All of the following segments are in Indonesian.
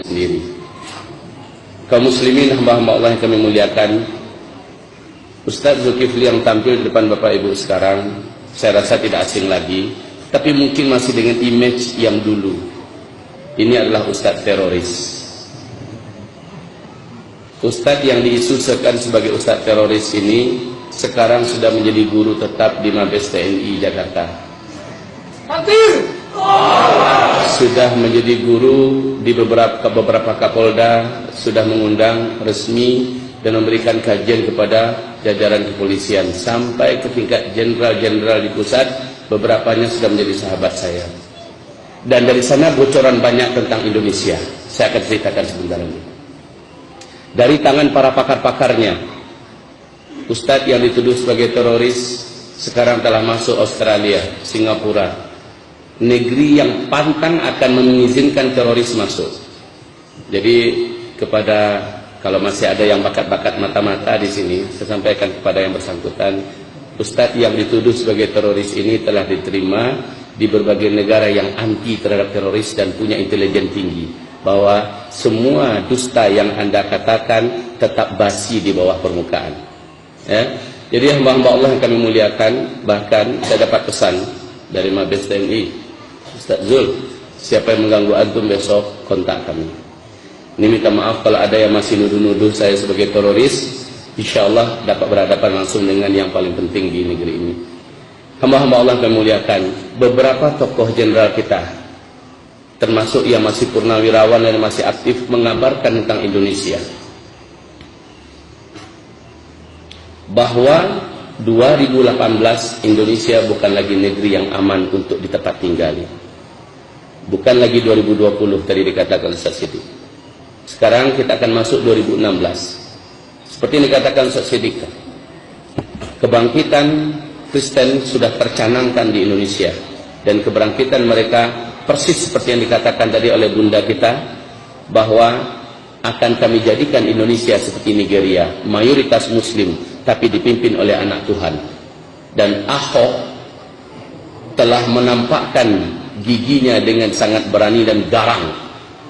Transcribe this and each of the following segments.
sendiri. Kaum muslimin, hamba-hamba Allah yang kami muliakan, Ustaz Zulkifli yang tampil di depan Bapak Ibu sekarang, saya rasa tidak asing lagi, tapi mungkin masih dengan image yang dulu. Ini adalah Ustaz teroris. Ustaz yang diisukan sebagai Ustaz teroris ini sekarang sudah menjadi guru tetap di Mabes TNI Jakarta. Sudah menjadi guru di beberapa Kapolda, sudah mengundang resmi dan memberikan kajian kepada jajaran kepolisian sampai ke tingkat jenderal-jenderal di pusat. Beberapanya sudah menjadi sahabat saya. Dan dari sana bocoran banyak tentang Indonesia. Saya akan ceritakan sebentar lagi. Dari tangan para pakar-pakarnya, Ustadz yang dituduh sebagai teroris sekarang telah masuk Australia, Singapura, negeri yang pantang akan mengizinkan teroris masuk. Jadi kepada, kalau masih ada yang bakat-bakat mata-mata di sini, saya sampaikan kepada yang bersangkutan, Ustadz yang dituduh sebagai teroris ini telah diterima di berbagai negara yang anti terhadap teroris dan punya intelijen tinggi, bahwa semua dusta yang Anda katakan tetap basi di bawah permukaan. Ya. Jadi hamba-hamba Allah yang kami muliakan, bahkan saya dapat pesan dari Mabes TNI, Ustaz Zul, siapa yang mengganggu antum besok kontak kami. Ini minta maaf kalau ada yang masih nuduh-nuduh saya sebagai teroris. Insya Allah dapat berhadapan langsung dengan yang paling penting di negeri ini. Hamba-hamba Allah yang muliakan, beberapa tokoh jenderal kita, termasuk yang masih purnawirawan dan masih aktif, mengabarkan tentang Indonesia, bahwa 2018 Indonesia bukan lagi negeri yang aman untuk di tempat tinggali. Bukan lagi 2020 tadi dikatakan Ustaz Siddiq. Sekarang kita akan masuk 2016. Seperti yang dikatakan Ustaz Siddiq, kebangkitan Kristen sudah tercanangkan di Indonesia, dan kebangkitan mereka persis seperti yang dikatakan tadi oleh bunda kita, bahwa akan kami jadikan Indonesia seperti Nigeria, mayoritas muslim tapi dipimpin oleh anak Tuhan. Dan Ahok telah menampakkan giginya dengan sangat berani dan garang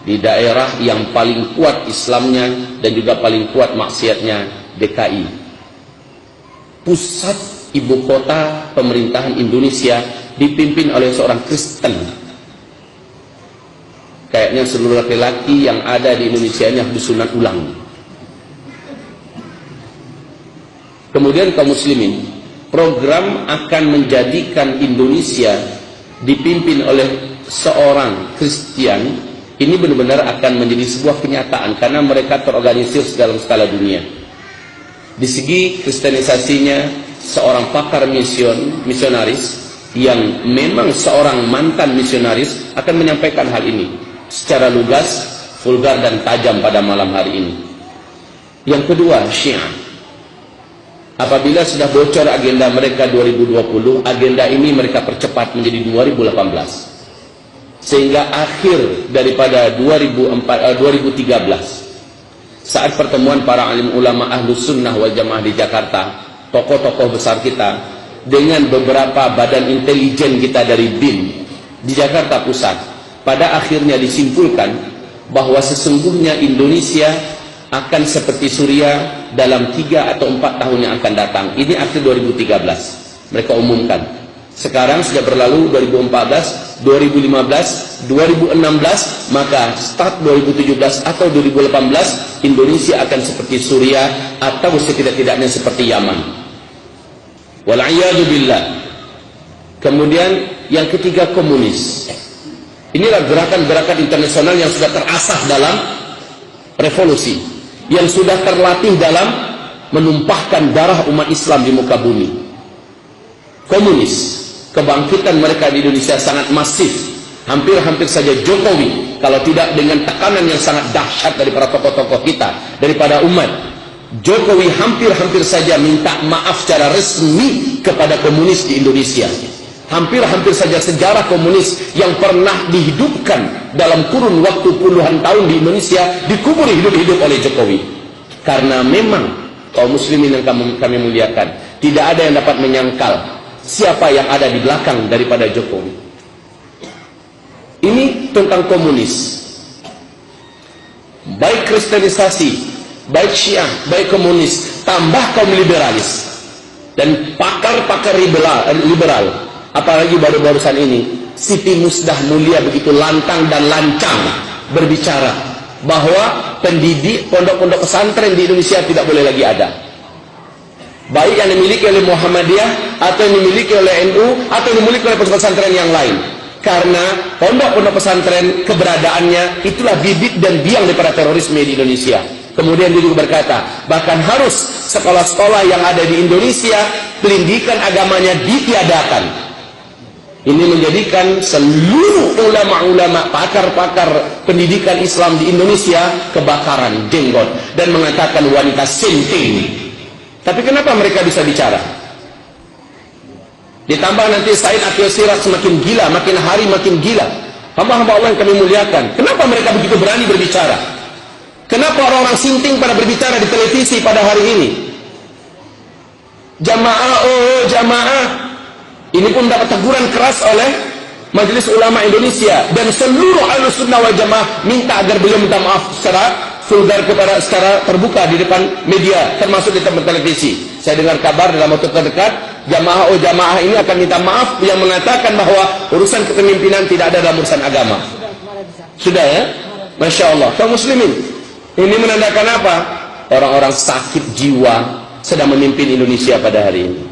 di daerah yang paling kuat Islamnya dan juga paling kuat maksiatnya, DKI, pusat ibu kota pemerintahan Indonesia, dipimpin oleh seorang Kristen. Kayaknya seluruh laki-laki yang ada di Indonesia ini harus disunat ulang. Kemudian kaum muslimin, program akan menjadikan Indonesia dipimpin oleh seorang Kristen ini benar-benar akan menjadi sebuah kenyataan, karena mereka terorganisir dalam skala dunia. Di segi kristenisasinya, seorang pakar misionaris yang memang seorang mantan misionaris akan menyampaikan hal ini secara lugas, vulgar dan tajam pada malam hari ini. Yang kedua, Syiah. Apabila sudah bocor agenda mereka 2020, agenda ini mereka percepat menjadi 2018. Sehingga akhir daripada 2013, saat pertemuan para alim ulama Ahlus Sunnah wal Jamaah di Jakarta, tokoh-tokoh besar kita dengan beberapa badan intelijen kita dari BIN di Jakarta Pusat, pada akhirnya disimpulkan bahwa sesungguhnya Indonesia akan seperti Suriah dalam 3 atau 4 tahun yang akan datang. Ini akhir 2013 mereka umumkan. Sekarang sudah berlalu 2014, 2015, 2016, maka start 2017 atau 2018 Indonesia akan seperti Suriah atau setidak-tidaknya seperti Yaman. Wal'iyadu billah. Kemudian yang ketiga, komunis. Inilah gerakan-gerakan internasional yang sudah terasah dalam revolusi, yang sudah terlatih dalam menumpahkan darah umat Islam di muka bumi. Komunis, kebangkitan mereka di Indonesia sangat masif. Hampir-hampir saja Jokowi, kalau tidak dengan tekanan yang sangat dahsyat dari para tokoh-tokoh kita, daripada umat, Jokowi hampir-hampir saja minta maaf secara resmi kepada komunis di Indonesia. Hampir-hampir saja sejarah komunis yang pernah dihidupkan dalam kurun waktu puluhan tahun di Indonesia dikubur hidup-hidup oleh Jokowi. Karena memang kaum muslimin yang kami muliakan, tidak ada yang dapat menyangkal siapa yang ada di belakang daripada Jokowi. Ini tentang komunis. baik kristenisasi, baik Syiah, baik komunis, tambah kaum liberalis dan pakar-pakar liberal, apalagi baru-barusan ini Siti Musdah Mulia begitu lantang dan lancang berbicara bahwa pendidik pondok-pondok pesantren di Indonesia tidak boleh lagi ada, baik yang dimiliki oleh Muhammadiyah atau yang dimiliki oleh NU atau yang dimiliki oleh pesantren yang lain, karena pondok-pondok pesantren keberadaannya itulah bibit dan biang daripada terorisme di Indonesia. Kemudian dia juga berkata, bahkan harus sekolah-sekolah yang ada di Indonesia pendidikan agamanya ditiadakan. Ini menjadikan seluruh ulama-ulama, pakar-pakar pendidikan Islam di Indonesia kebakaran jenggot dan mengatakan wanita sinting. Tapi kenapa mereka bisa bicara? Ditambah nanti Said Akhil Siraj semakin gila, makin hari makin gila. Hamba-hamba Allah yang kami muliakan, kenapa mereka begitu berani berbicara? Kenapa orang-orang sinting pada berbicara di televisi pada hari ini? Jamaah, oh jamaah. Ini pun dapat teguran keras oleh Majelis Ulama Indonesia, dan seluruh Ahlus Sunnah wal Jamaah minta agar beliau minta maaf secara vulgar secara terbuka di depan media, termasuk di tempat televisi. Saya dengar kabar dalam waktu terdekat jamaah jamaah ini akan minta maaf yang mengatakan bahwa urusan kepemimpinan tidak ada dalam urusan agama. Sudah ya? Masya Allah. Kaum muslimin, ini menandakan apa? Orang-orang sakit jiwa sedang memimpin Indonesia pada hari ini.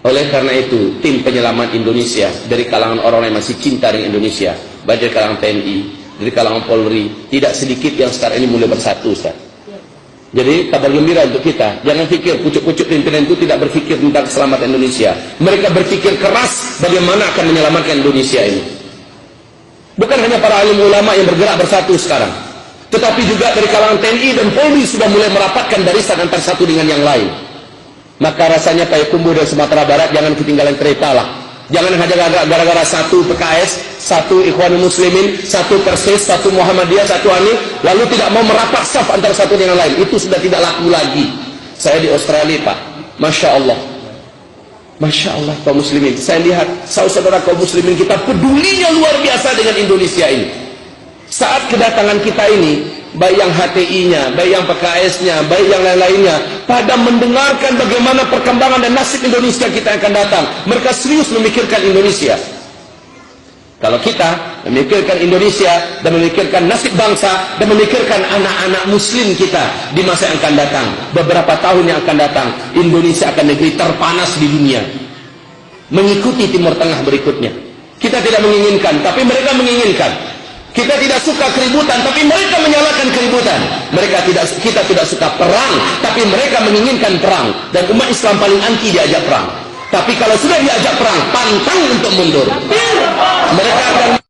Oleh karena itu, tim penyelamat Indonesia dari kalangan orang yang masih cinta dengan Indonesia, baik dari kalangan TNI, dari kalangan Polri, tidak sedikit yang sekarang ini mulai bersatu, Ustaz. Jadi kabar gembira untuk kita. Jangan pikir pucuk-pucuk pimpinan itu tidak berpikir tentang keselamatan Indonesia. Mereka berpikir keras bagaimana akan menyelamatkan Indonesia ini. Bukan hanya para alim ulama yang bergerak bersatu sekarang, tetapi juga dari kalangan TNI dan Polri sudah mulai merapatkan barisan antara satu dengan yang lain. Maka rasanya Payakumbuh dan Sumatera Barat jangan ketinggalan kereta lah. Jangan hanya gara-gara satu PKS, satu Ikhwanul Muslimin, satu Persis, satu Muhammadiyah, satu Hanif, lalu tidak mau merapat saf antara satu dengan lain. Itu sudah tidak laku lagi. Saya di Australia, Pak. Masya Allah. Masya Allah, kaum muslimin. Saya lihat saudara kaum muslimin kita pedulinya luar biasa dengan Indonesia ini. Saat kedatangan kita ini, baik yang HTI-nya, baik yang PKS-nya, baik yang lain-lainnya, pada mendengarkan bagaimana perkembangan dan nasib Indonesia kita akan datang, mereka serius memikirkan Indonesia. Kalau kita memikirkan Indonesia dan memikirkan nasib bangsa dan memikirkan anak-anak muslim kita di masa yang akan datang, beberapa tahun yang akan datang, Indonesia akan negeri terpanas di dunia, mengikuti Timur Tengah berikutnya. Kita tidak menginginkan, tapi mereka menginginkan. Kita tidak suka keributan, tapi mereka menyalakan keributan. Kita tidak suka perang, tapi mereka menginginkan perang. Dan umat Islam paling anti diajak perang. Tapi kalau sudah diajak perang, pantang untuk mundur. Mereka akan